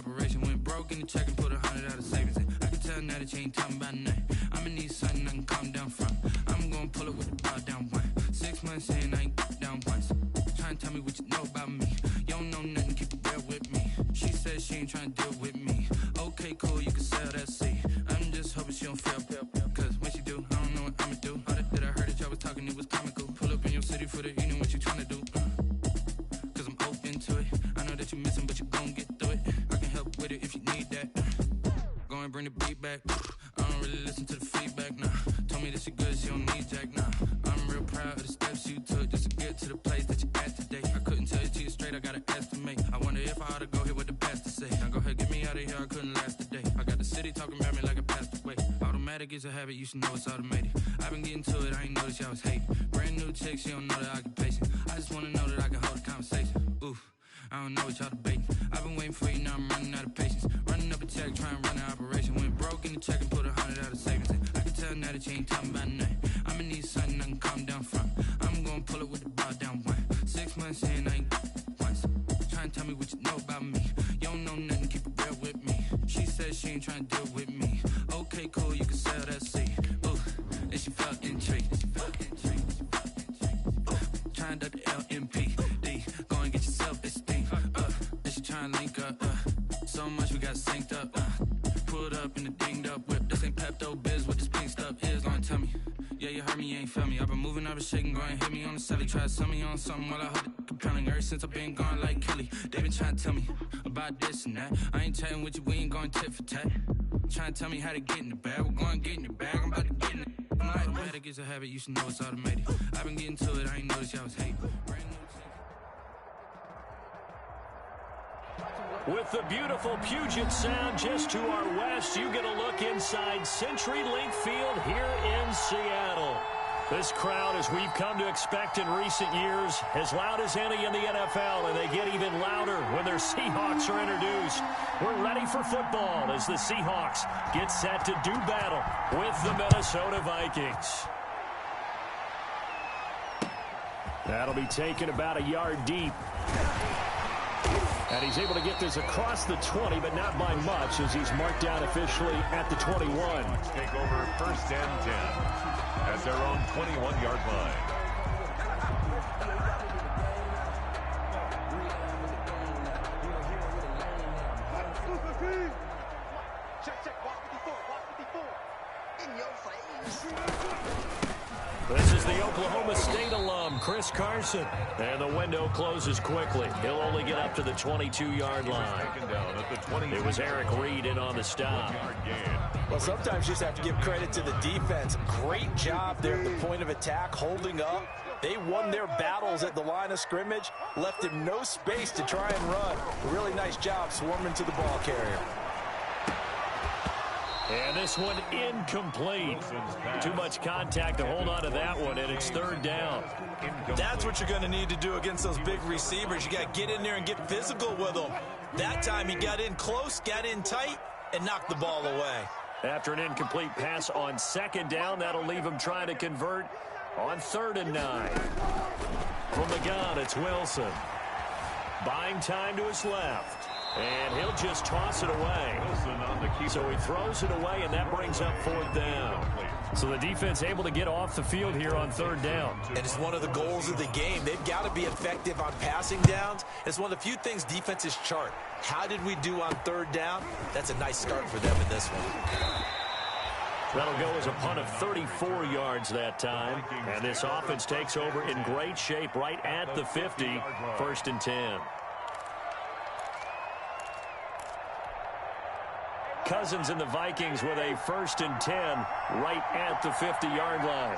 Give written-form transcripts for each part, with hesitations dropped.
operation. Went broke in the check and put 100 out of savings in. I can tell now that you ain't talking about nothing. I'ma need something I can calm down from. I'm gonna pull it with the bar down one. 6 months in, I ain't down once. Trying to tell me what you know about me. You don't know nothing, keep it real with me. She said she ain't trying to deal with me. Okay, cool, you can sell that seat. I'm just hoping she don't feel. Cause when she do, I don't know what I'ma do. All that I heard that y'all was talking, it was comical. Pull up in your city for the evening, what you trying to do? Cause I'm open to it. I know that you missing, but you gon' get through it. I can help with it if you need that. Go and bring the beat back. I don't really listen to the feedback, nah. Told me that she good, she don't need jack, nah. I'm real proud of the steps you took just to get to the place that you at today. I couldn't tell you to you straight, I gotta estimate. I wonder if I ought to go here with the pastor say. Now go ahead, get me out of here, I couldn't last a day. I got the city talking about me like a passed away. Automatic is a habit, you should know it's automated. I've been getting to it, I ain't noticed y'all was hating. Brand new chick, she don't know the occupation. I just wanna know that I can hold a conversation. Oof, I don't know what y'all debating. I've been waiting for you, now I'm running out of patience. Running up a check, trying to run an operation. Went broke in the check and put 100 out of savings in. I can tell now that you ain't talking about nothing. I'ma need something I can calm down from. I'm gonna pull it with the bar down one. 6 months in, I ain't once. Trying to tell me what you know about me. You don't know nothing, keep it real with me. She said she ain't trying to deal with me. Okay, cool, you can sell that seat. Ooh, and she felt intrigued. Trying to duck the LMPD. Go and get your self-esteem. And she trying to link up. So much we got synced up. Pulled up in the dinged up whip. This ain't Pepto-Biz, what this pink stuff is. Gonna tell me. Yeah, you heard me, you ain't felt me. I've been moving, I've been shaking, go and hit me on the celly. Try to sell me on something while I hold it compelling. Ever since I've been gone like Kelly, they been trying to tell me about this and that. I ain't chatting with you, we ain't going tit for tat. Trying to tell me how to get in the bag, we're going to get in the bag, I'm about to get in it. I'm like, automatic is a habit, you should know it's automated. I've been getting to it, I ain't noticed y'all was hating. Brand new With the beautiful Puget Sound just to our west, you get a look inside CenturyLink Field here in Seattle. This crowd, as we've come to expect in recent years, as loud as any in the NFL, and they get even louder when their Seahawks are introduced. We're ready for football as the Seahawks get set to do battle with the Minnesota Vikings. That'll be taken about a yard deep. And he's able to get this across the 20, but not by much, as he's marked down officially at the 21. Take over 1st and 10 at their own 21-yard line. This is the Oklahoma State alum, Chris Carson. And the window closes quickly. He'll only get up to the 22-yard line. It was Eric Reed in on the stop. Well, sometimes you just have to give credit to the defense. Great job there at the point of attack, holding up. They won their battles at the line of scrimmage, left him no space to try and run. A really nice job swarming to the ball carrier. And this one incomplete. Too much contact to hold on to that one, and it's 3rd down. That's what you're going to need to do against those big receivers. You got to get in there and get physical with them. That time he got in close, got in tight, and knocked the ball away. After an incomplete pass on 2nd down, that'll leave him trying to convert on 3rd and 9. From the gun, it's Wilson. Buying time to his left. And he'll just toss it away. So he throws it away, and that brings up 4th down. So the defense able to get off the field here on 3rd down. And it's one of the goals of the game. They've got to be effective on passing downs. It's one of the few things defenses chart. How did we do on 3rd down? That's a nice start for them in this one. That'll go as a punt of 34 yards that time. And this offense takes over in great shape right at the 50. 1st and 10. Cousins and the Vikings with a 1st and 10 right at the 50-yard line.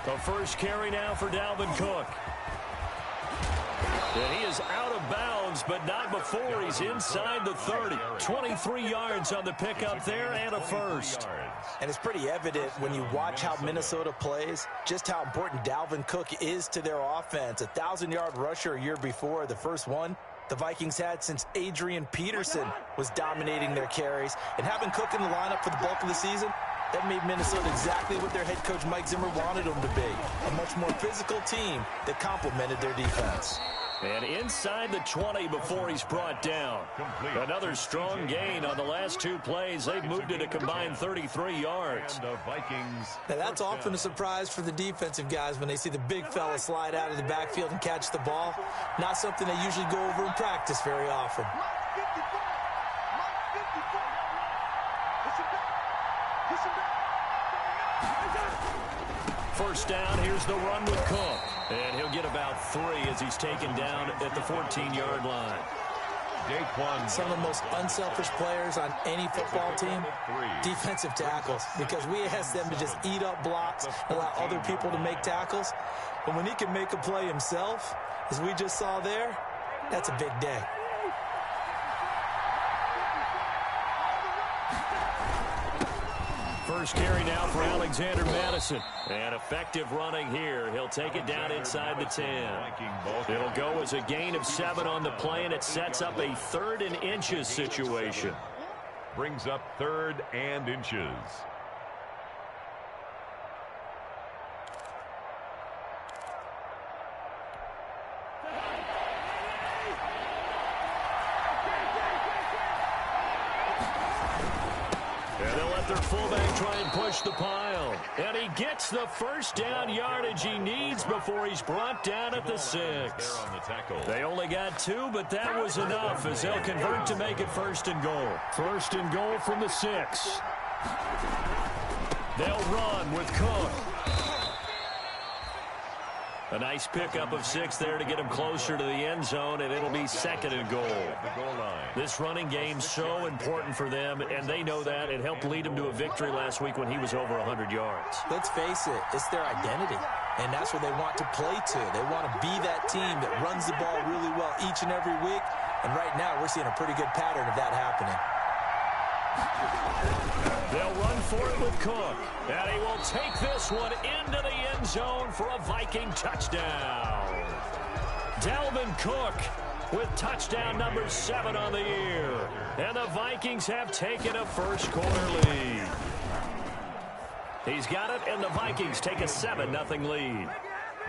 The first carry now for Dalvin Cook. And he is out of bounds, but not before he's inside the 30. 23 yards on the pickup there and a first. And it's pretty evident when you watch how Minnesota plays, just how important Dalvin Cook is to their offense. A 1,000-yard rusher a year before, the first one the Vikings had since Adrian Peterson was dominating their carries. And having Cook in the lineup for the bulk of the season, that made Minnesota exactly what their head coach Mike Zimmer wanted them to be. A much more physical team that complemented their defense. And inside the 20 before he's brought down. Another strong gain on the last two plays. They've moved it a combined 33 yards. And the Vikings. Now, that's often a surprise for the defensive guys when they see the big fella slide out of the backfield and catch the ball. Not something they usually go over in practice very often. First down, here's the run with Cook. And he'll get about 3 as he's taken down at the 14-yard line. Some of the most unselfish players on any football team, defensive tackles, because we ask them to just eat up blocks, allow other people to make tackles. But when he can make a play himself, as we just saw there, that's a big day. First carry now for Alexander Madison. And effective running here. He'll take it down inside the 10. It'll go as a gain of 7 on the play, and it sets up a 3rd and inches situation. Brings up 3rd and inches. Their fullback try and push the pile. And he gets the first down yardage he needs before he's brought down at the 6. They only got 2, but that was enough as they'll convert to make it 1st and goal. 1st and goal from the 6. They'll run with Cook. A nice pickup of 6 there to get him closer to the end zone, and it'll be 2nd and goal. This running game's so important for them, and they know that. It helped lead them to a victory last week when he was over 100 yards. Let's face it, it's their identity, and that's what they want to play to. They want to be that team that runs the ball really well each and every week, and right now we're seeing a pretty good pattern of that happening. They'll run for it with Cook. And he will take this one into the end zone for a Viking touchdown. Dalvin Cook with touchdown number 7 on the year. And the Vikings have taken a first quarter lead. He's got it, and the Vikings take a 7-0 lead.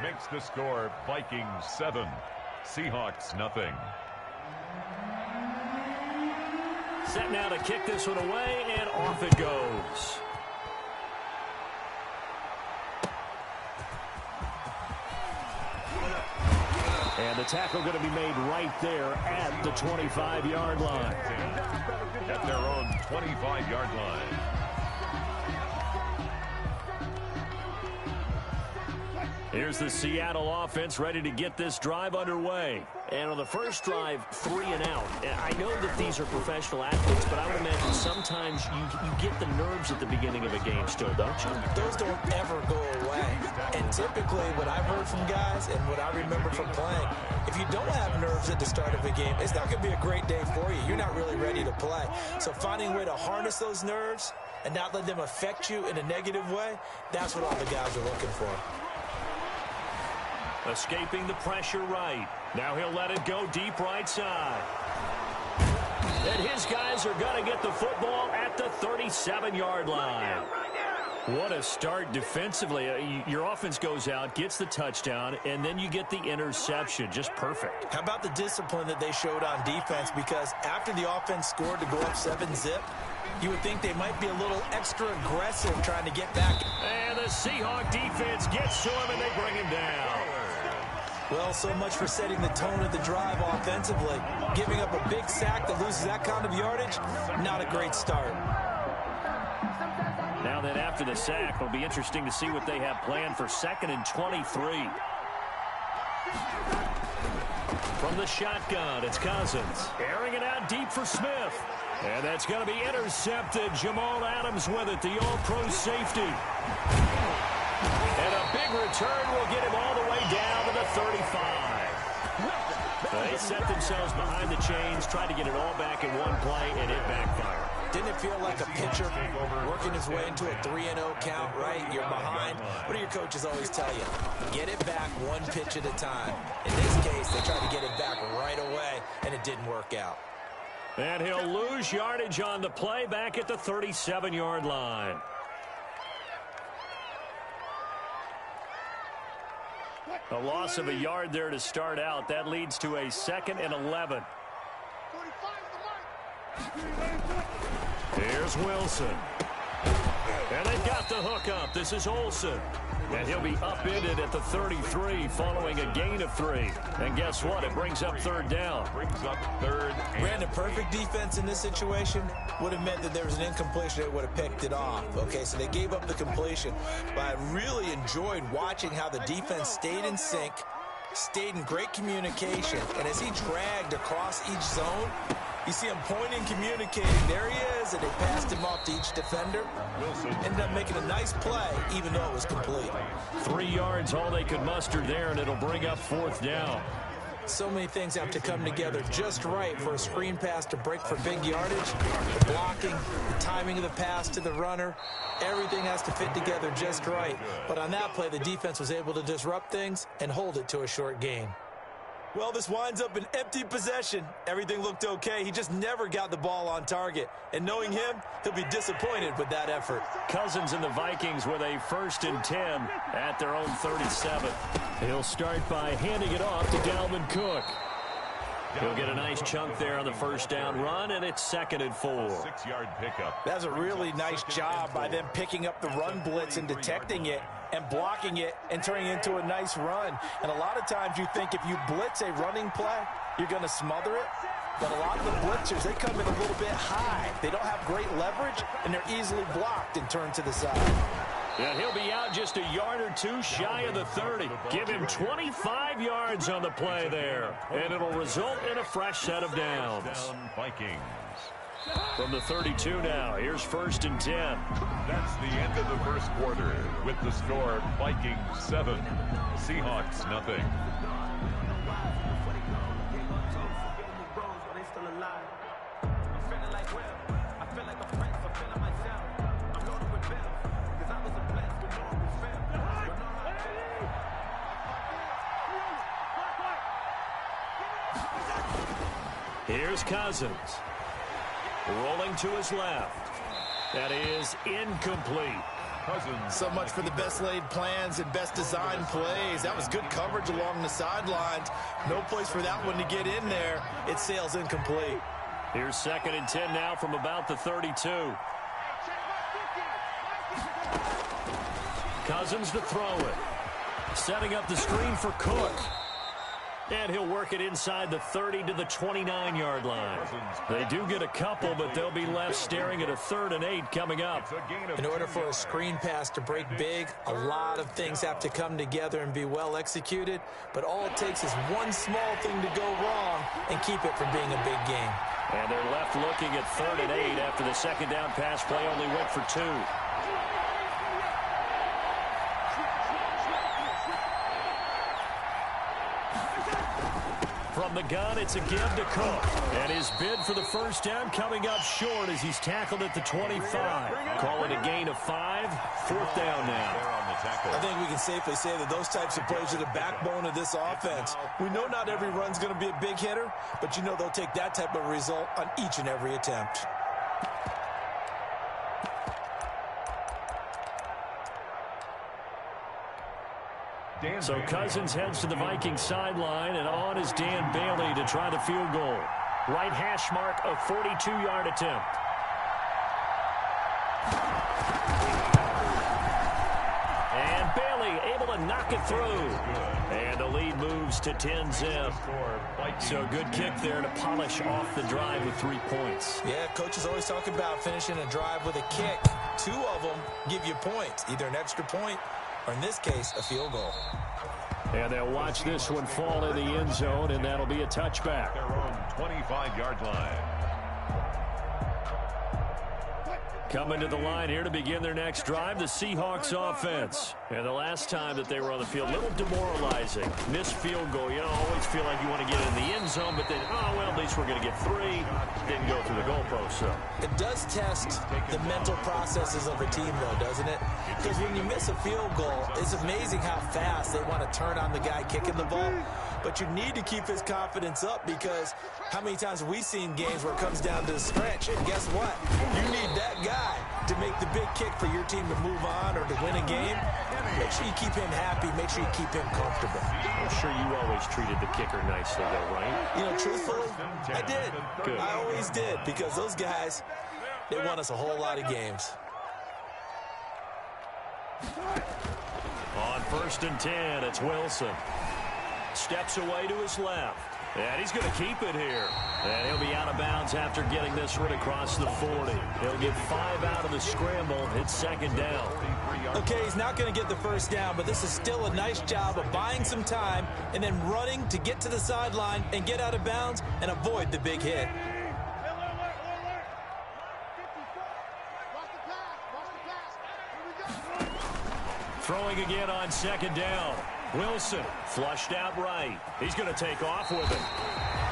Makes the score Vikings 7, Seahawks nothing. Set now to kick this one away, and off it goes. And the tackle going to be made right there at the 25-yard line. At their own 25-yard line. Here's the Seattle offense ready to get this drive underway. And on the first drive, 3 and out. I know that these are professional athletes, but I would imagine sometimes you get the nerves at the beginning of a game still, don't you? Those don't ever go away. And typically what I've heard from guys and what I remember from playing, if you don't have nerves at the start of a game, it's not going to be a great day for you. You're not really ready to play. So finding a way to harness those nerves and not let them affect you in a negative way, that's what all the guys are looking for. Escaping the pressure right. Now he'll let it go deep right side. And his guys are going to get the football at the 37-yard line. What a start defensively. Your offense goes out, gets the touchdown, and then you get the interception. Just perfect. How about the discipline that they showed on defense? Because after the offense scored to go up 7-zip, you would think they might be a little extra aggressive trying to get back. And the Seahawk defense gets to him, and they bring him down. Well, so much for setting the tone of the drive offensively. Giving up a big sack that loses that kind of yardage, not a great start. Now then, after the sack, it'll be interesting to see what they have planned for 2nd and 23. From the shotgun, it's Cousins. Airing it out deep for Smith. And that's going to be intercepted. Jamal Adams with it, the all-pro safety. And a big return will get him all the way down to the 35. They set themselves behind the chains, tried to get it all back in one play, and it backfired. Didn't it feel like a pitcher working his way into a 3-0 count, right? You're behind. What do your coaches always tell you? Get it back one pitch at a time. In this case, they tried to get it back right away, and it didn't work out. And he'll lose yardage on the play back at the 37-yard line. A loss of a yard there to start out. That leads to a 2nd and 11. Here's Wilson. And they've got the hook up. This is Olsen. And he'll be upended at the 33 following a gain of 3. And guess what? It brings up 3rd down. Brings up 3rd. Brandon, perfect defense in this situation would have meant that there was an incompletion that would have picked it off. Okay, so they gave up the completion. But I really enjoyed watching how the defense stayed in sync, stayed in great communication. And as he dragged across each zone, you see him pointing, communicating. There he is, and they passed him off to each defender. Wilson ended up making a nice play, even though it was complete. 3 yards, all they could muster there, and it'll bring up 4th down. So many things have to come together just right for a screen pass to break for big yardage. The blocking, the timing of the pass to the runner, everything has to fit together just right. But on that play, the defense was able to disrupt things and hold it to a short gain. Well, this winds up an empty possession. Everything looked okay. He just never got the ball on target. And knowing him, he'll be disappointed with that effort. Cousins and the Vikings with a 1st and 10 at their own 37. He'll start by handing it off to Dalvin Cook. He'll get a nice chunk there on the 1st down run, and it's 2nd and 4. 6-yard pickup. That's a really nice job by them picking up the run blitz and detecting it and blocking it and turning it into a nice run. And a lot of times you think if you blitz a running play, you're going to smother it. But a lot of the blitzers, they come in a little bit high. They don't have great leverage, and they're easily blocked and turned to the side. Yeah, he'll be out just a yard or 2 shy of the 30. Give him 25 yards on the play there, and it'll result in a fresh set of downs. Down Vikings. From the 32 now, here's 1st and 10. That's the end of the 1st quarter with the score Vikings 7, Seahawks nothing. Here's Cousins. Rolling to his left. That is incomplete. Cousins. So much for the best laid plans and best designed plays. That was good coverage along the sidelines. No place for that one to get in there. It sails incomplete. Here's 2nd and 10 now from about the 32. Cousins to throw it. Setting up the screen for Cook. And he'll work it inside the 30 to the 29-yard line. They do get a couple, but they'll be left staring at a 3rd and 8 coming up. In order for a screen pass to break big, a lot of things have to come together and be well executed. But all it takes is one small thing to go wrong and keep it from being a big game. And they're left looking at 3rd and 8 after the 2nd down pass play only went for 2. From the gun, it's a give to Cook. And his bid for the 1st down coming up short as he's tackled at the 25. Call it a gain of 5. 4th down now. I think we can safely say that those types of plays are the backbone of this offense. We know not every run's going to be a big hitter, but you know they'll take that type of result on each and every attempt. So Cousins heads to the Vikings sideline, and on is Dan Bailey to try the field goal. Right hash mark, a 42-yard attempt. And Bailey able to knock it through. And the lead moves to 10-zip. So good kick there to polish off the drive with 3 points. Yeah, coaches always talk about finishing a drive with a kick. 2 of them give you points, either an extra point or in this case, a field goal. And they'll watch this one fall in the end zone, and that'll be a touchback. Their own 25-yard line. Coming to the line here to begin their next drive, the Seahawks offense. And the last time that they were on the field, a little demoralizing. Missed field goal. You know, always feel like you want to get in the end zone, but then, oh, well, at least we're going to get 3. Didn't go through the goalpost, so. It does test the mental processes of a team, though, doesn't it? Because when you miss a field goal, it's amazing how fast they want to turn on the guy kicking the ball. But you need to keep his confidence up, because how many times have we seen games where it comes down to the stretch, and guess what? You need that guy guy to make the big kick for your team to move on or to win a game, make sure you keep him happy. Make sure you keep him comfortable. I'm sure you always treated the kicker nicely, though, right? You know, truthfully, I did. Good. I always did, because those guys, they won us a whole lot of games. On 1st and 10, it's Wilson. Steps away to his left. And he's going to keep it here. And he'll be out of bounds after getting this one across the 40. He'll get 5 out of the scramble. It's 2nd down. Okay, he's not going to get the first down, but this is still a nice job of buying some time and then running to get to the sideline and get out of bounds and avoid the big hit. Throwing again on 2nd down. Wilson flushed out right. He's going to take off with it.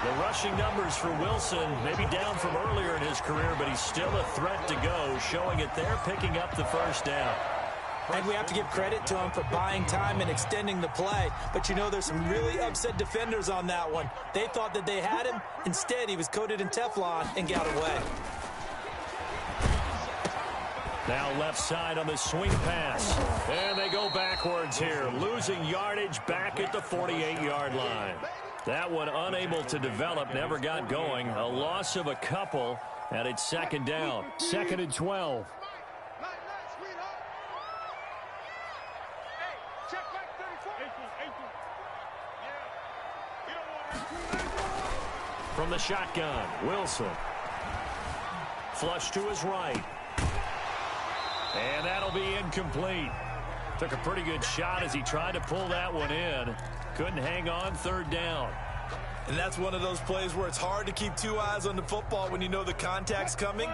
The rushing numbers for Wilson maybe down from earlier in his career, but he's still a threat to go, showing it there, picking up the first down. And we have to give credit to him for buying time and extending the play. But, you know, there's some really upset defenders on that one. They thought that they had him. Instead, he was coated in Teflon and got away. Now left side on the swing pass. And they go backwards here, losing yardage back at the 48-yard line. That one unable to develop, never got going. A loss of a couple, and it's 2nd down. 2nd and 12. From the shotgun, Wilson. Flush to his right. And that'll be incomplete. Took a pretty good shot as he tried to pull that one in. Couldn't hang on, 3rd down. And that's one of those plays where it's hard to keep 2 eyes on the football when you know the contact's coming,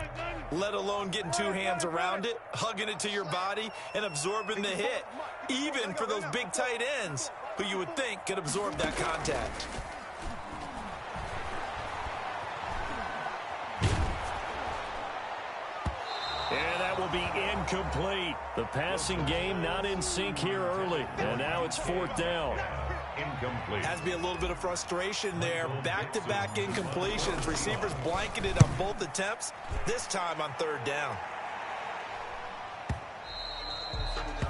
let alone getting 2 hands around it, hugging it to your body, and absorbing the hit, even for those big tight ends who you would think could absorb that contact. And that will be incomplete. The passing game not in sync here early. And now it's 4th down. Incomplete. Has to be a little bit of frustration there. Back-to-back incompletions. Receivers blanketed on both attempts, this time on 3rd down.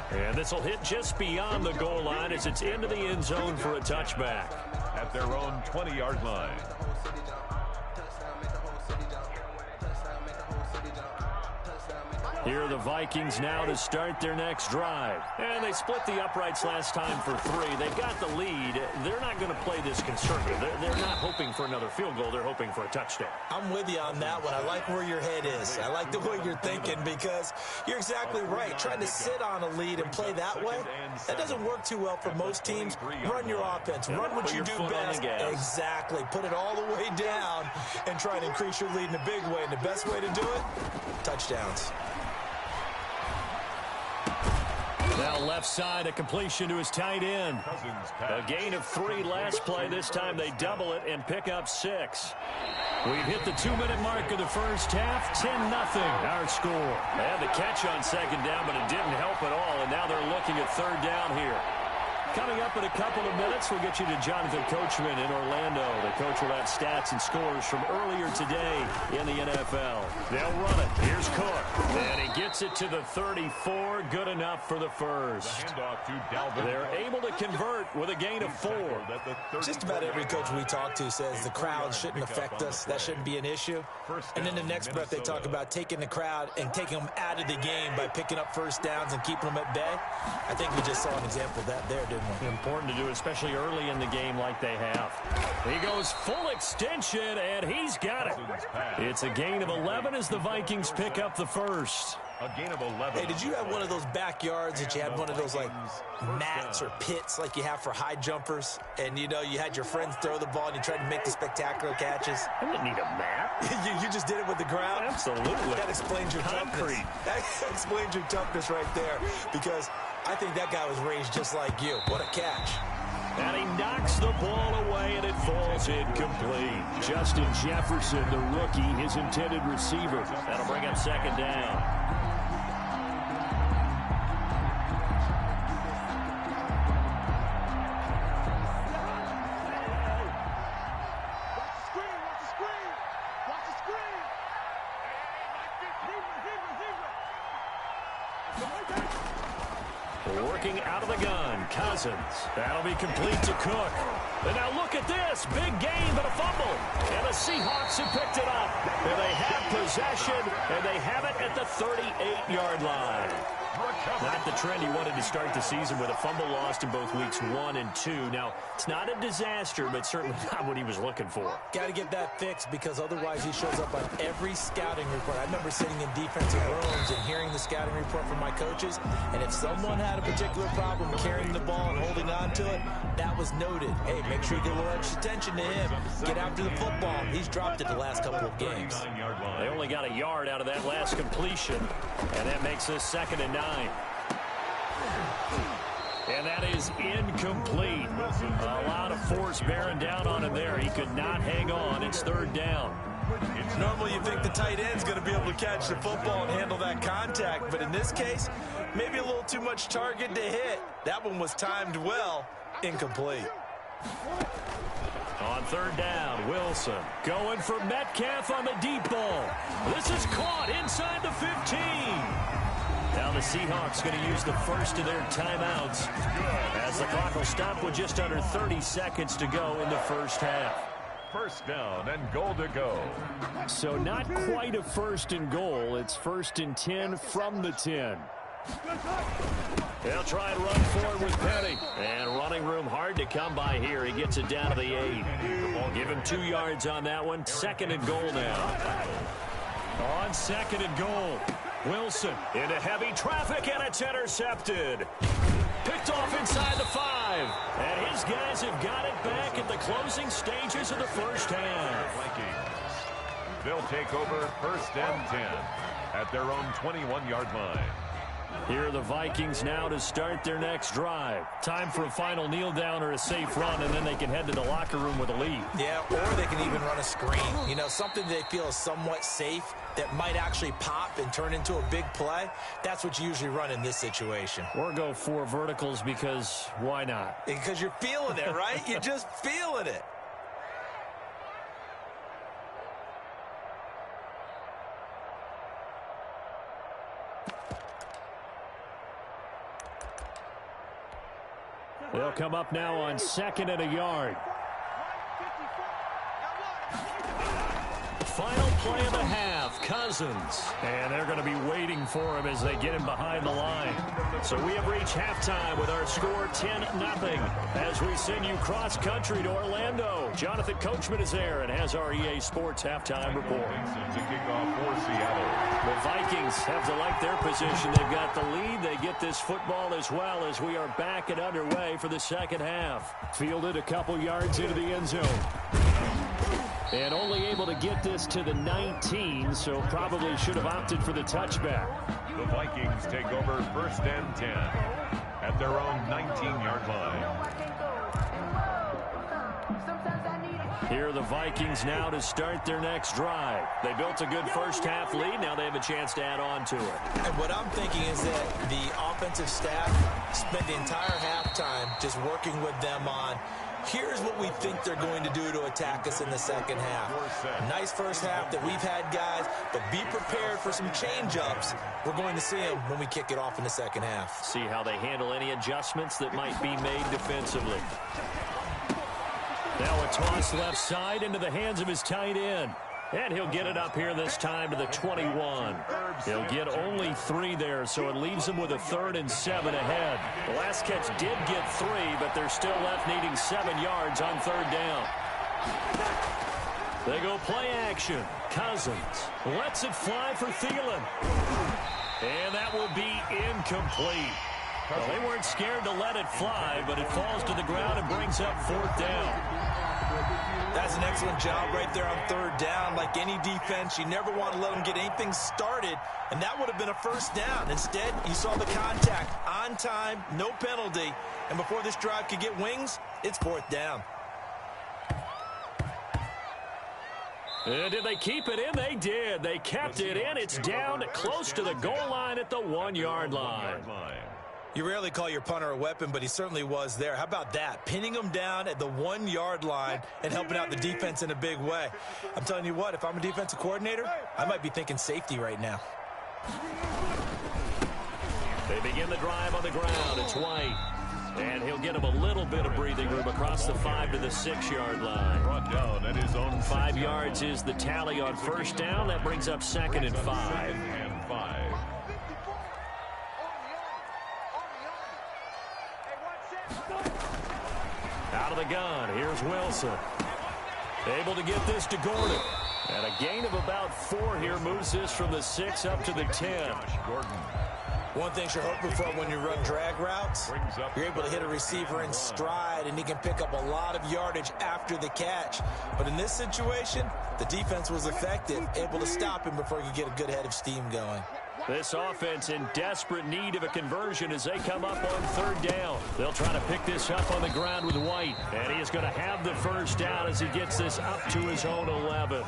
And this will hit just beyond the goal line as it's into the end zone for a touchback. At their own 20-yard line. Here are the Vikings now to start their next drive. And they split the uprights last time for 3. They've got the lead. They're not going to play this conservative. They're not hoping for another field goal. They're hoping for a touchdown. I'm with you on that one. I like where your head is. I like the way you're thinking, because you're exactly right. Trying to sit on a lead and play that way, that doesn't work too well for most teams. Run your offense. Run what you do best. Exactly. Put it all the way down and try to increase your lead in a big way. And the best way to do it, touchdowns. Now left side, a completion to his tight end. A gain of 3 last play. This time they double it and pick up 6. We've hit the 2-minute mark of the first half. 10-0 our score. They had the catch on 2nd down, but it didn't help at all. And now they're looking at 3rd down here. Coming up in a couple of minutes, we'll get you to Jonathan Coachman in Orlando. The coach will have stats and scores from earlier today in the NFL. They'll run it. Here's Cook. And he gets it to the 34. Good enough for the first. They're able to convert with a gain of 4. Just about every coach we talk to says the crowd shouldn't affect us. That shouldn't be an issue. And then the next breath they talk about taking the crowd and taking them out of the game by picking up first downs and keeping them at bay. I think we just saw an example of that there, didn't we? Important to do, especially early in the game like they have. He goes full extension, and he's got it. It's a gain of 11 as the Vikings pick up the first. A gain of 11. Hey, did you have one of those backyards that you had one of those, like, mats or pits like you have for high jumpers? And, you know, you had your friends throw the ball and you tried to make the spectacular catches? I didn't need a mat. you just did it with the ground? Absolutely. That explains your toughness. That explains your toughness right there, because I think that guy was raised just like you. What a catch. And he knocks the ball away, and it falls incomplete. Justin Jefferson, the rookie, his intended receiver. That'll bring up 2nd down. working out of the gun. Cousins. That'll be complete to Cook. And now look at this. Big gain, but a fumble. And the Seahawks have picked it up. And they have possession, and they have it at the 38-yard line. Not the trend he wanted to start the season with a fumble lost in both weeks 1 and 2. Now, it's not a disaster, but certainly not what he was looking for. Got to get that fixed because otherwise he shows up on every scouting report. I remember sitting in defensive rooms and hearing the scouting report from my coaches, and if someone had a particular problem carrying the ball and holding on to it, that was noted. Hey, make sure you get a little extra attention to him. Get after the football. He's dropped it the last couple of games. They only got a yard out of that last completion, and that makes this 2nd and 9. And that is incomplete. A lot of force bearing down on him there. He could not hang on. It's 3rd down. Normally you think the tight end's going to be able to catch the football and handle that contact, but in this case, maybe a little too much target to hit. That one was timed well. Incomplete. On 3rd down, Wilson going for Metcalf on the deep ball. This is caught inside the 15. Now the Seahawks going to use the first of their timeouts as the clock will stop with just under 30 seconds to go in the first half. 1st down and goal to go. So not quite a 1st and goal. It's 1st and 10 from the 10. They'll try and run forward with Petty. And running room hard to come by here. He gets it down to the 8. Give him 2 yards on that one. 2nd and goal now. On 2nd and goal. Wilson into heavy traffic, and it's intercepted. Picked off inside the 5. And his guys have got it back at the closing stages of the first half. Vikings. They'll take over 1st and 10 at their own 21-yard line. Here are the Vikings now to start their next drive. Time for a final kneel down or a safe run, and then they can head to the locker room with a lead. Yeah, or they can even run a screen. You know, something they feel is somewhat safe that might actually pop and turn into a big play. That's what you usually run in this situation. Or go 4 verticals because why not? Because you're feeling it, right? You're just feeling it. They'll come up now on 2nd and a yard. Final play of the half, Cousins. And they're going to be waiting for him as they get him behind the line. So we have reached halftime with our score 10-0 as we send you cross-country to Orlando. Jonathan Coachman is there and has our EA Sports halftime report. To kick off for Seattle. The Vikings have to like their position. They've got the lead. They get this football as well as we are back and underway for the second half. Fielded a couple yards into the end zone. And only able to get this to the 19, so probably should have opted for the touchback. The Vikings take over 1st and 10 at their own 19-yard line. Here are the Vikings now to start their next drive. They built a good first half lead. Now they have a chance to add on to it. And what I'm thinking is that the offensive staff spent the entire halftime just working with them on here's what we think they're going to do to attack us in the second half. Nice first half that we've had, guys, but be prepared for some change-ups. We're going to see them when we kick it off in the second half. See how they handle any adjustments that might be made defensively. Now a toss left side into the hands of his tight end. And he'll get it up here this time to the 21. He'll get only 3 there, so it leaves him with a 3rd and 7 ahead. The last catch did get 3, but they're still left needing 7 yards on 3rd down. They go play action. Cousins lets it fly for Thielen. And that will be incomplete. Well, they weren't scared to let it fly, but it falls to the ground and brings up 4th down. That's an excellent job right there on 3rd down. Like any defense, you never want to let them get anything started, and that would have been a 1st down. Instead, you saw the contact on time, no penalty, and before this drive could get wings, it's 4th down. Did they keep it in? They did. They kept it in. It's down close to the goal line at the 1-yard line. You rarely call your punter a weapon, but he certainly was there. How about that? Pinning him down at the 1-yard line and helping out the defense in a big way. I'm telling you what, if I'm a defensive coordinator, I might be thinking safety right now. They begin the drive on the ground. It's White. And he'll get him a little bit of breathing room across the 5 to the 6-yard line. Brought down at his own 5 yards is the tally on first down. That brings up 2nd and 5. Out of the gun, here's Wilson. Able to get this to Gordon. And a gain of about 4 here moves this from the 6 up to the 10. Gordon. One thing you're hoping for when you run drag routes, you're able to hit a receiver in stride, and he can pick up a lot of yardage after the catch. But in this situation, the defense was effective, able to stop him before he could get a good head of steam going. This offense in desperate need of a conversion as they come up on 3rd down. They'll try to pick this up on the ground with White, and he is going to have the first down as he gets this up to his own 11.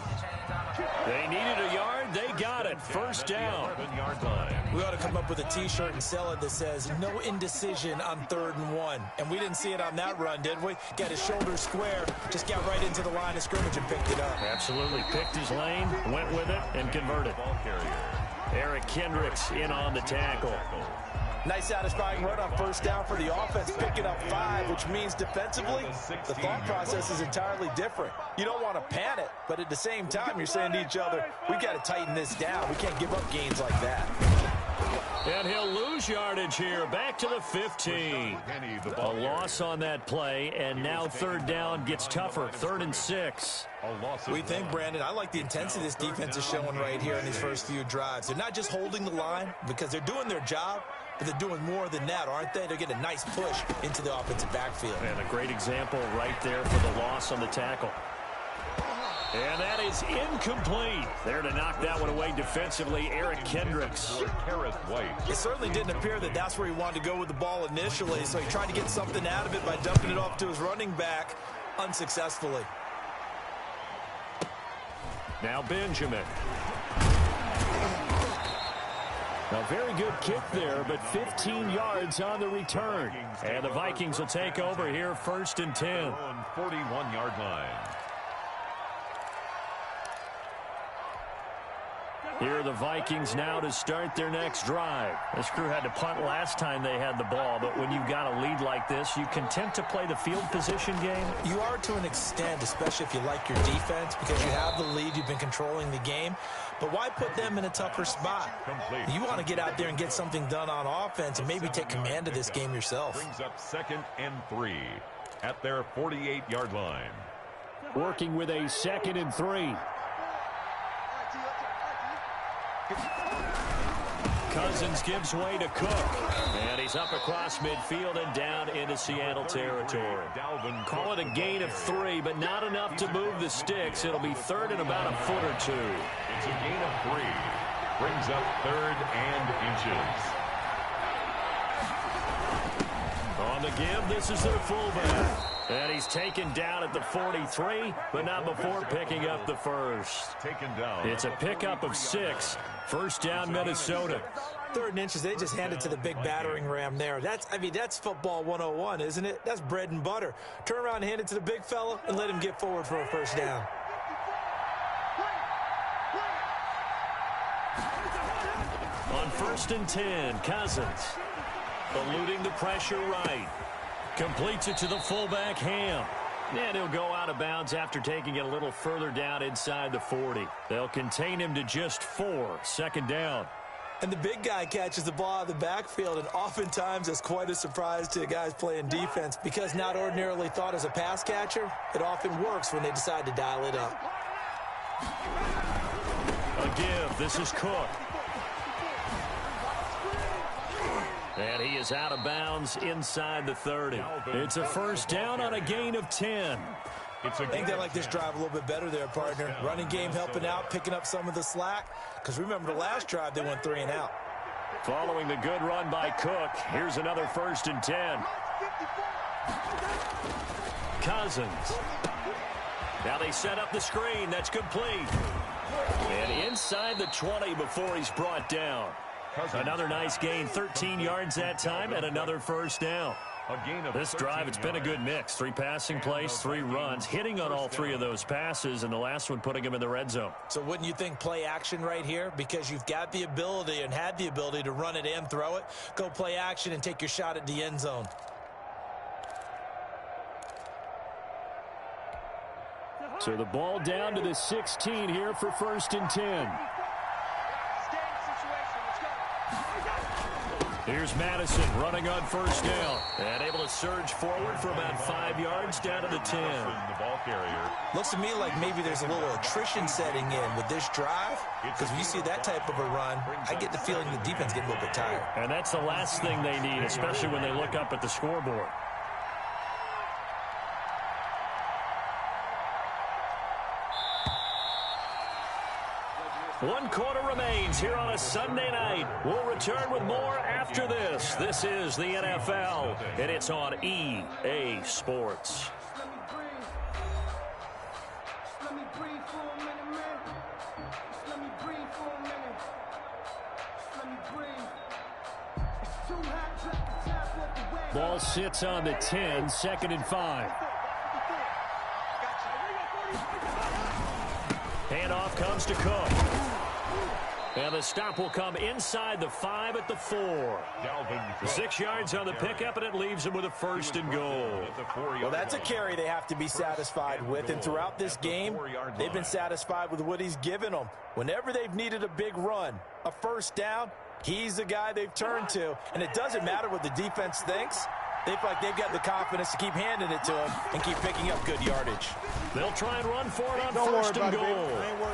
They needed a yard. They got it. First down. We ought to come up with a T-shirt and sell it that says, no indecision on 3rd and 1. And we didn't see it on that run, did we? Got his shoulder square, just got right into the line of scrimmage and picked it up. Absolutely. Picked his lane, went with it, and converted. Eric Kendricks in on the tackle. Nice satisfying run on first down for the offense, picking up 5, which means defensively, the thought process is entirely different. You don't want to panic, but at the same time, you're saying to each other, we've got to tighten this down. We can't give up gains like that. And he'll lose yardage here, back to the 15. A loss on that play, and now 3rd down gets tougher, 3rd and 6. We think, Brandon, I like the intensity this defense is showing right here in these first few drives. They're not just holding the line because they're doing their job, but they're doing more than that, aren't they? They're getting a nice push into the offensive backfield. And a great example right there for the loss on the tackle. And that is incomplete. There to knock that one away defensively, Eric Kendricks. It certainly didn't appear that that's where he wanted to go with the ball initially, so he tried to get something out of it by dumping it off to his running back unsuccessfully. Now Benjamin. A very good kick there, but 15 yards on the return. And the Vikings will take over here, 1st and 10. 41-yard line. Here are the Vikings now to start their next drive. This crew had to punt last time they had the ball, but when you've got a lead like this, you content to play the field position game? You are to an extent, especially if you like your defense, because you have the lead, you've been controlling the game. But why put them in a tougher spot? You want to get out there and get something done on offense and maybe take command of this game yourself. Brings up 2nd and 3 at their 48-yard line. Working with a 2nd and 3. Cousins gives way to Cook. And he's up across midfield and down into Seattle territory. Call it a gain of 3, but not enough to move the sticks. It'll be 3rd and about a foot or 2. It's a gain of 3. Brings up 3rd and inches. On the give, this is their fullback. And he's taken down at the 43, but not before picking up the first. Taken down. It's a pickup of 6. First down, Minnesota. 3rd and inches, they just handed to the big battering ram there. That's football 101, isn't it? That's bread and butter. Turn around and hand it to the big fella and let him get forward for a first down. On 1st and 10, Cousins. Eluding the pressure right. Completes it to the fullback, Ham. And he'll go out of bounds after taking it a little further down inside the 40. They'll contain him to just 4. 2nd down. And the big guy catches the ball out of the backfield, and oftentimes that's quite a surprise to guys playing defense because not ordinarily thought as a pass catcher, it often works when they decide to dial it up. A give. This is Cook. And he is out of bounds inside the 30. It's a first down on a gain of 10. I think they like this drive a little bit better there, partner. Running game helping out, picking up some of the slack. Because remember the last drive, they went 3 and out. Following the good run by Cook, here's another 1st and 10. Cousins. Now they set up the screen. That's complete. And inside the 20 before he's brought down. Another nice gain, 13 yards that time, and another first down. This drive, it's been a good mix. 3 passing plays, 3 runs, hitting on all 3 of those passes, and the last one putting him in the red zone. So wouldn't you think play action right here? Because you've got the ability and had the ability to run it and throw it. Go play action and take your shot at the end zone. So the ball down to the 16 here for 1st and 10. Here's Madison running on 1st down. And able to surge forward for about 5 yards down to the 10. The ball carrier. Looks to me like maybe there's a little attrition setting in with this drive. Because when you see that type of a run, I get the feeling the defense getting a little bit tired. And that's the last thing they need, especially when they look up at the scoreboard. One quarter remains here on a Sunday night. We'll return with more after this. This is the NFL, and it's on EA Sports. Ball sits on the 10, 2nd and 5. Handoff comes to Cook. And the stop will come inside the 5 at the 4. 6 yards on the pickup, and it leaves him with a 1st and goal. Well, that's a carry they have to be satisfied with. And throughout this game, they've been satisfied with what he's given them. Whenever they've needed a big run, a 1st down, he's the guy they've turned to. And it doesn't matter what the defense thinks. They feel like they've got the confidence to keep handing it to him and keep picking up good yardage. They'll try and run for it on 1st and goal.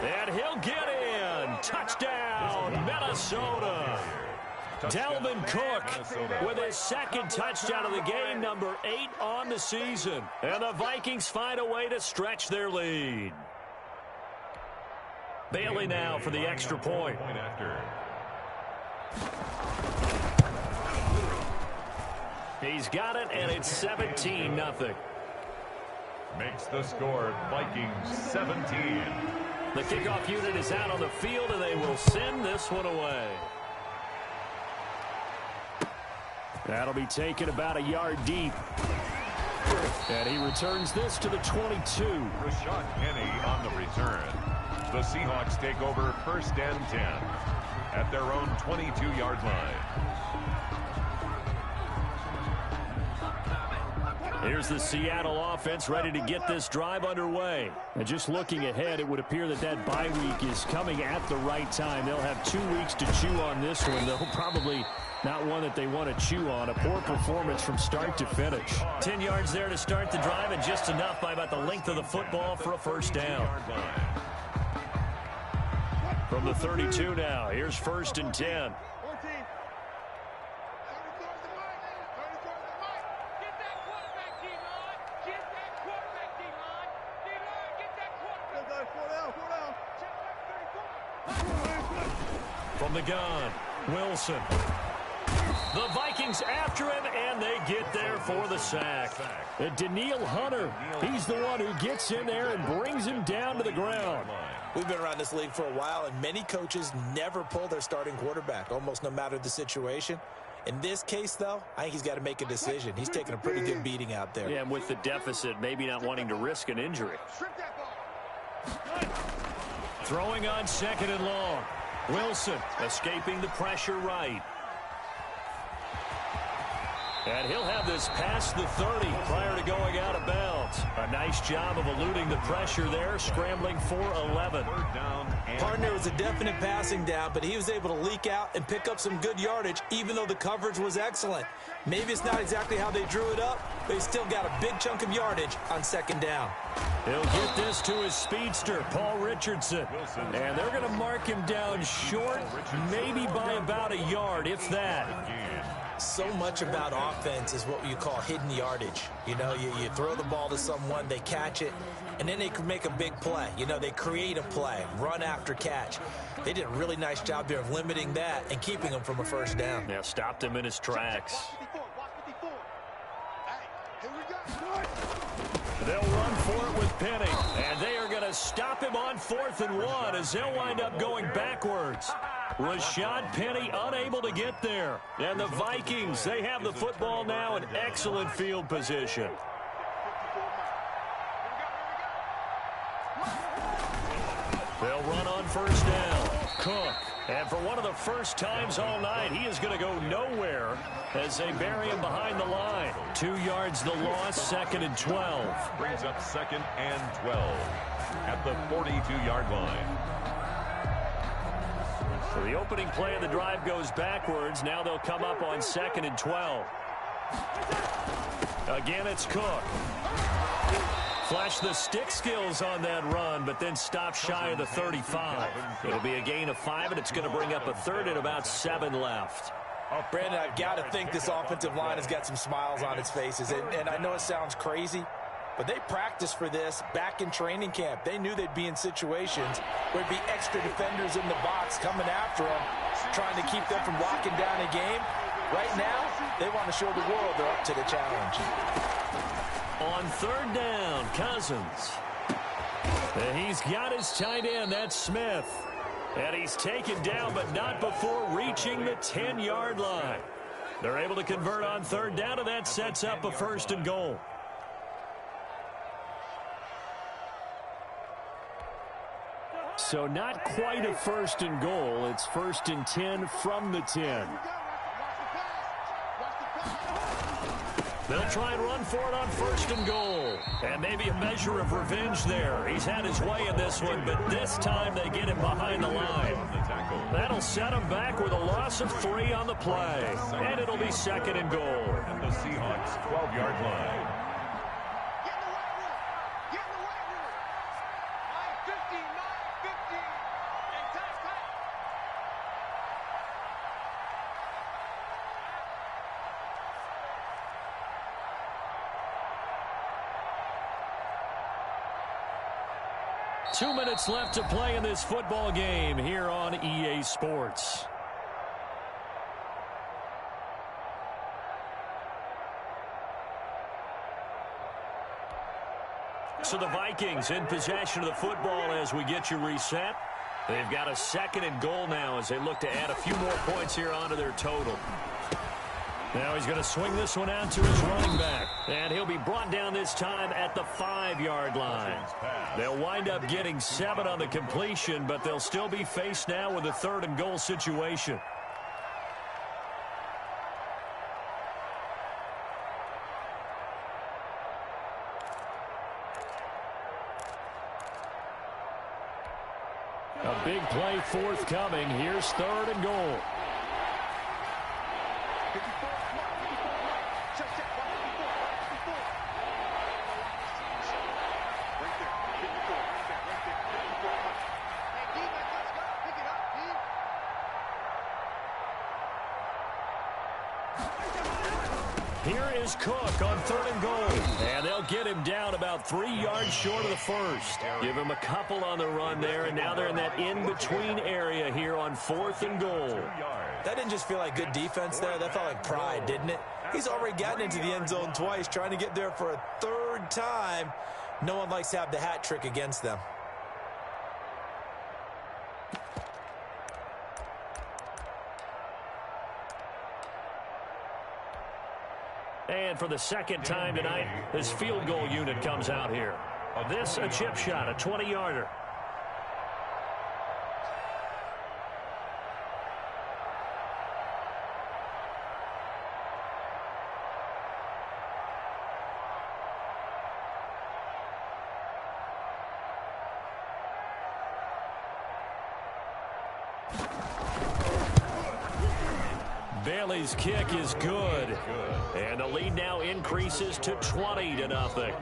And he'll get in. Touchdown, Minnesota. Dalvin Cook with his 2nd touchdown of the game, number 8 on the season. And the Vikings find a way to stretch their lead. Bailey now for the extra point. He's got it, and it's 17-0. Makes the score Vikings 17. The kickoff unit is out on the field, and they will send this one away. That'll be taken about a yard deep. And he returns this to the 22. Rashad Penny on the return. The Seahawks take over 1st and 10 at their own 22-yard line. Here's the Seattle offense ready to get this drive underway. And just looking ahead, it would appear that that bye week is coming at the right time. They'll have 2 weeks to chew on this one. They'll probably not one that they want to chew on. A poor performance from start to finish. 10 yards there to start the drive, and just enough by about the length of the football for a 1st down. From the 32 now, here's 1st and 10. From the gun, Wilson. The Vikings after him, and they get there for the sack. And Danielle Hunter, he's the one who gets in there and brings him down to the ground. We've been around this league for a while, and many coaches never pull their starting quarterback, almost no matter the situation. In this case, though, I think he's got to make a decision. He's taking a pretty good beating out there. Yeah, and with the deficit, maybe not wanting to risk an injury. Throwing on 2nd and long. Wilson escaping the pressure right. And he'll have this past the 30 prior to going out of bounds. A nice job of eluding the pressure there, scrambling for 11. Partner was a definite passing down, but he was able to leak out and pick up some good yardage, even though the coverage was excellent. Maybe it's not exactly how they drew it up, but he still got a big chunk of yardage on 2nd down. He'll get this to his speedster, Paul Richardson. And they're going to mark him down short, maybe by about a yard, if that. So much about offense is what you call hidden yardage. You know, you throw the ball to someone, they catch it, and then they can make a big play. You know, they create a play, run after catch. They did a really nice job there of limiting that and keeping him from a 1st down. Yeah, stopped him in his tracks. They'll run for it with Penny, and they are going to stop him on 4th and 1 as they'll wind up going backwards. Rashad Penny unable to get there. And the Vikings, they have the football now in excellent field position. They'll run on 1st down. Cook. And for one of the first times all night, he is going to go nowhere as they bury him behind the line. 2 yards the loss, 2nd and 12. Brings up 2nd and 12 at the 42-yard line. So the opening play of the drive goes backwards. Now they'll come up on 2nd and 12. Again, it's Cook. Flash the stick skills on that run, but then stop shy of the 35. It'll be a gain of 5, and it's going to bring up a 3rd and about 7 left. Oh, Brandon, I've got to think this offensive line has got some smiles on its faces. And I know it sounds crazy, but they practiced for this back in training camp. They knew they'd be in situations where there'd be extra defenders in the box coming after them, trying to keep them from locking down a game. Right now, they want to show the world they're up to the challenge. On 3rd down, Cousins. And he's got his tight end, that's Smith. And he's taken down, but not before reaching the 10-yard line. They're able to convert on 3rd down, and that sets up a 1st and goal. So not quite a 1st and goal. It's 1st and 10 from the 10. They'll try and run for it on 1st and goal. And maybe a measure of revenge there. He's had his way in this one, but this time they get him behind the line. That'll set him back with a loss of 3 on the play. And it'll be 2nd and goal. At the Seahawks' 12-yard line. Two minutes left to play in this football game here on EA Sports. So the Vikings in possession of the football as we get you reset. They've got a 2nd and goal now as they look to add a few more points here onto their total. Now he's going to swing this one out to his running back. And he'll be brought down this time at the 5-yard line. They'll wind up getting 7 on the completion, but they'll still be faced now with a 3rd and goal situation. A big play forthcoming. Here's 3rd and goal. Here is Cook on 3rd and goal. And they'll get him down about 3 yards short of the 1st. Give him a couple on the run there, and now they're in that in-between area here on 4th and goal. That didn't just feel like good defense there. That felt like pride, didn't it? He's already gotten into the end zone twice, trying to get there for a 3rd time. No one likes to have the hat trick against them. And for the 2nd time tonight, this field goal unit comes out here. This a chip shot, a 20-yarder. Bailey's kick is good. And the lead now increases to 20-0.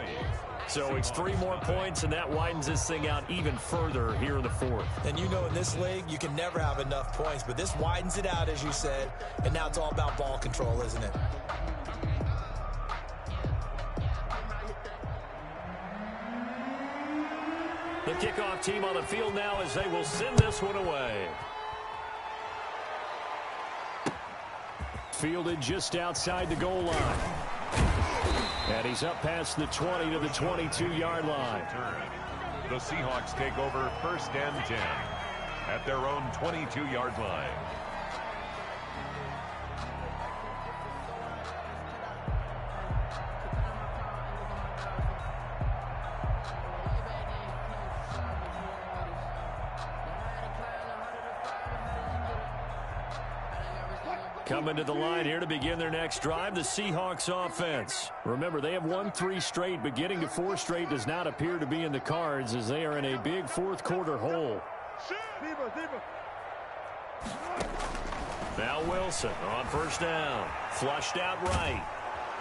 So it's 3 more points, and that widens this thing out even further here in the 4th. And you know in this league, you can never have enough points, but this widens it out, as you said, and now it's all about ball control, isn't it? The kickoff team on the field now as they will send this one away. Fielded just outside the goal line. And he's up past the 20 to the 22-yard line. The Seahawks take over 1st and 10 at their own 22-yard line. Coming to the line here to begin their next drive, the Seahawks offense. Remember, they have won 3 straight, but getting to 4 straight does not appear to be in the cards as they are in a big fourth-quarter hole. Now Wilson on 1st down. Flushed out right.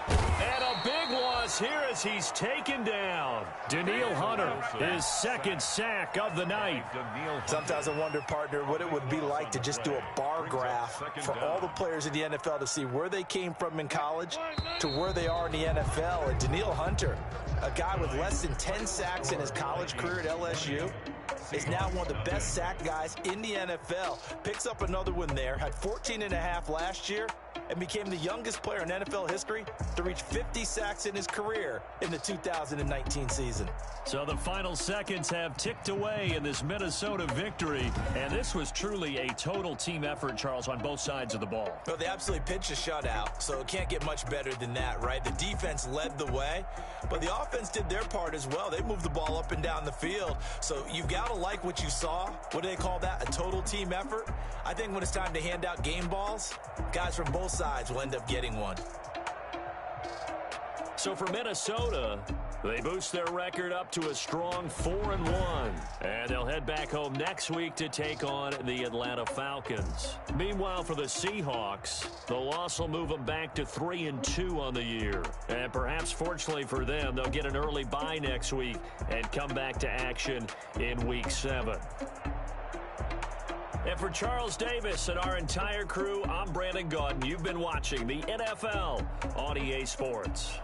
And a big loss here as he's taken down. Danielle Hunter, his 2nd sack of the night. Sometimes I wonder, partner, what it would be like to just do a bar graph for all the players in the NFL to see where they came from in college to where they are in the NFL. And Danielle Hunter, a guy with less than 10 sacks in his college career at LSU, is now one of the best sack guys in the NFL. Picks up another one there, had 14.5 last year, and became the youngest player in NFL history to reach 50 sacks in his career in the 2019 season. So the final seconds have ticked away in this Minnesota victory, and this was truly a total team effort, Charles, on both sides of the ball. Well, they absolutely pitched a shutout, so it can't get much better than that, right? The defense led the way, but the offense did their part as well. They moved the ball up and down the field, so you've got to like what you saw. What do they call that? A total team effort? I think when it's time to hand out game balls, guys from both sides will end up getting one. So for Minnesota, they boost their record up to a strong 4-1. And they'll head back home next week to take on the Atlanta Falcons. Meanwhile, for the Seahawks, the loss will move them back to 3-2 on the year. And perhaps fortunately for them, they'll get an early bye next week and come back to action in Week 7. And for Charles Davis and our entire crew, I'm Brandon Gaudin. You've been watching the NFL on EA Sports.